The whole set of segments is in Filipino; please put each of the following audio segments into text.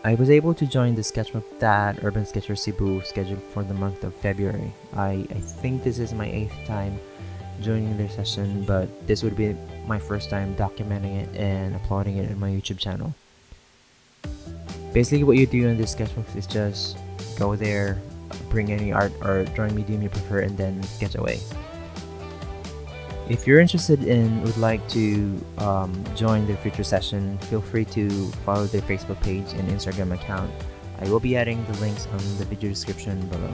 I was able to join the sketchbook that Urban Sketchers Cebu scheduled for the month of February. I think this is my 8th time joining their session, but this would be my first time documenting it and uploading it on my YouTube channel. Basically, what you do in this sketchbook is just go there, bring any art or drawing medium you prefer, and then sketch away. If you're interested and would like to join their future session, feel free to follow their Facebook page and Instagram account. I will be adding the links on the video description below.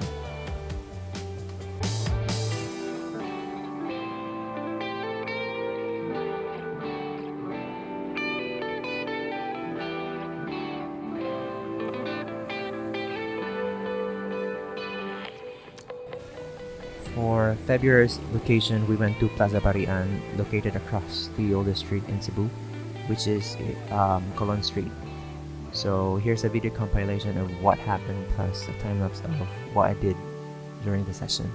For February's location, we went to Plaza Barian, located across the oldest street in Cebu, which is Colon Street. So here's a video compilation of what happened plus a time lapse of what I did during the session.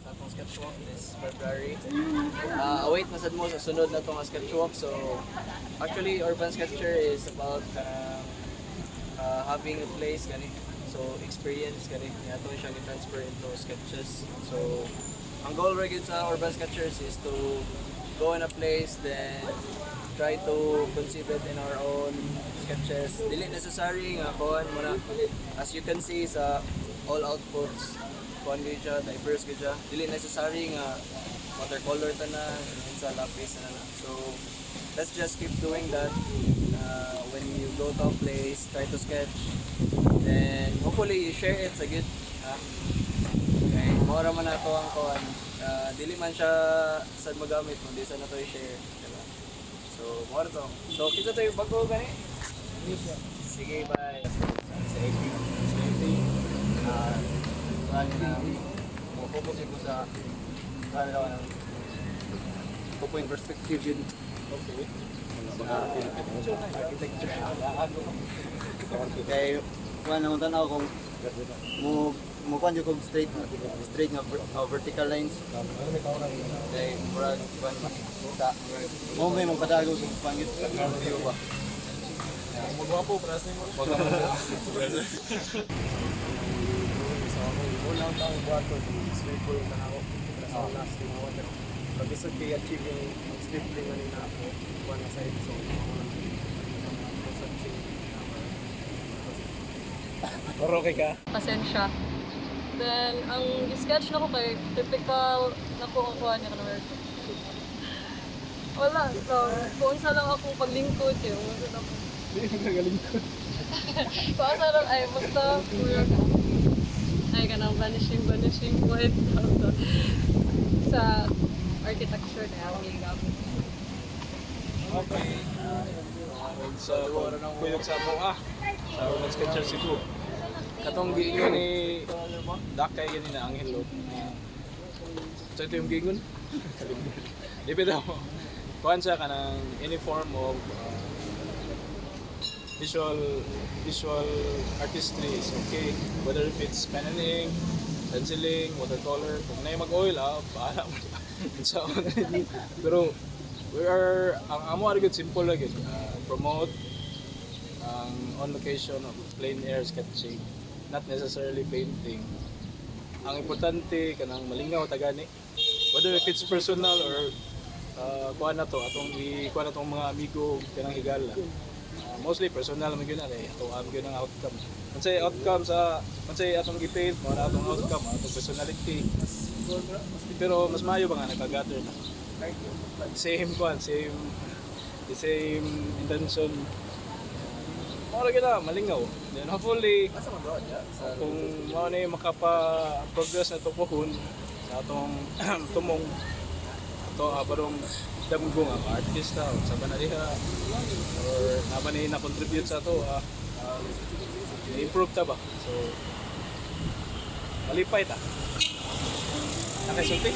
Atong Sketchwalk this February. Await masad mo sa sunod na itong Sketchwalk. So, actually, Urban Sketcher is about having a place, gani. So, experience, gani. Ito siya i-transfer into sketches. So, ang goal right sa Urban Sketchers is to go in a place, then try to conceive it in our own sketches. Dili necessary nga kuhan mo na. As you can see sa all outputs, kuhan gid siya, diverse gid siya. Dili necessary nga watercolor ta na, sa lapis na. So let's just keep doing that. When you go to a place, try to sketch. Then hopefully you share it sa good. Okay, mora man ato ang kuhan. Dili man siya sa magamit, kundi sa nato i-share. Diba? So mora to. So kita tayo bago gani. Sige, bye. Sa 80. Focus ko sa point perspective yun. Okay. Architecture. Kaya kuha naman tanaw kung kuha nyo kung straight nga vertical lines. Kaya murag sa may mong kadagaw kung pangit view ba. Magwapo, prasa mo. Unang taong buwan ko, sleeper na ako. Sa last day na water. Pag-isag kayo achieve yung sleeping na ako, buwan na side. So, Paro kay ka? Pasensya. Then, ang sketch na ko kay typical na ko ang kuha niya ka naman. Wala. So, kung saan lang akong paglingkod yun. Hindi ka nagalingkod. Kung saan lang, ay, basta, ay, kanang vanishing point sa architecture na ang gamit. Okay. sa kuyog sa mo sa Urban Sketchers Cebu. Katong giingon ni Dakay ganina ang hello. So ito yung giingon. Di ba daw? Kuhan siya ka ng any form of visual artistry is okay. Whether if it's pen and ink, penciling, watercolor, kung na mag-oil bahala mo. So, pero ang amo ari good simple lang promote ang on location of plein air sketching, not necessarily painting. Ang importante kanang malingaw tagani, whether if it's personal or kuha na to atong mga amigo kanang higala. Mostly personal man gyud na ato am gyud ang outcome. Unsay outcome sa unsay atong gi-paint mo na atong outcome atong personality. Pero mas maayo ba nga nakagather na. The same intention. Mao gyud na malingaw. Then hopefully kung mao na makapa-progress na to pohon sa atong tumong to barong damgong ang artista o sa banaliha or naman na contribute sa to improve ta ba, so malipay ta nakasulti.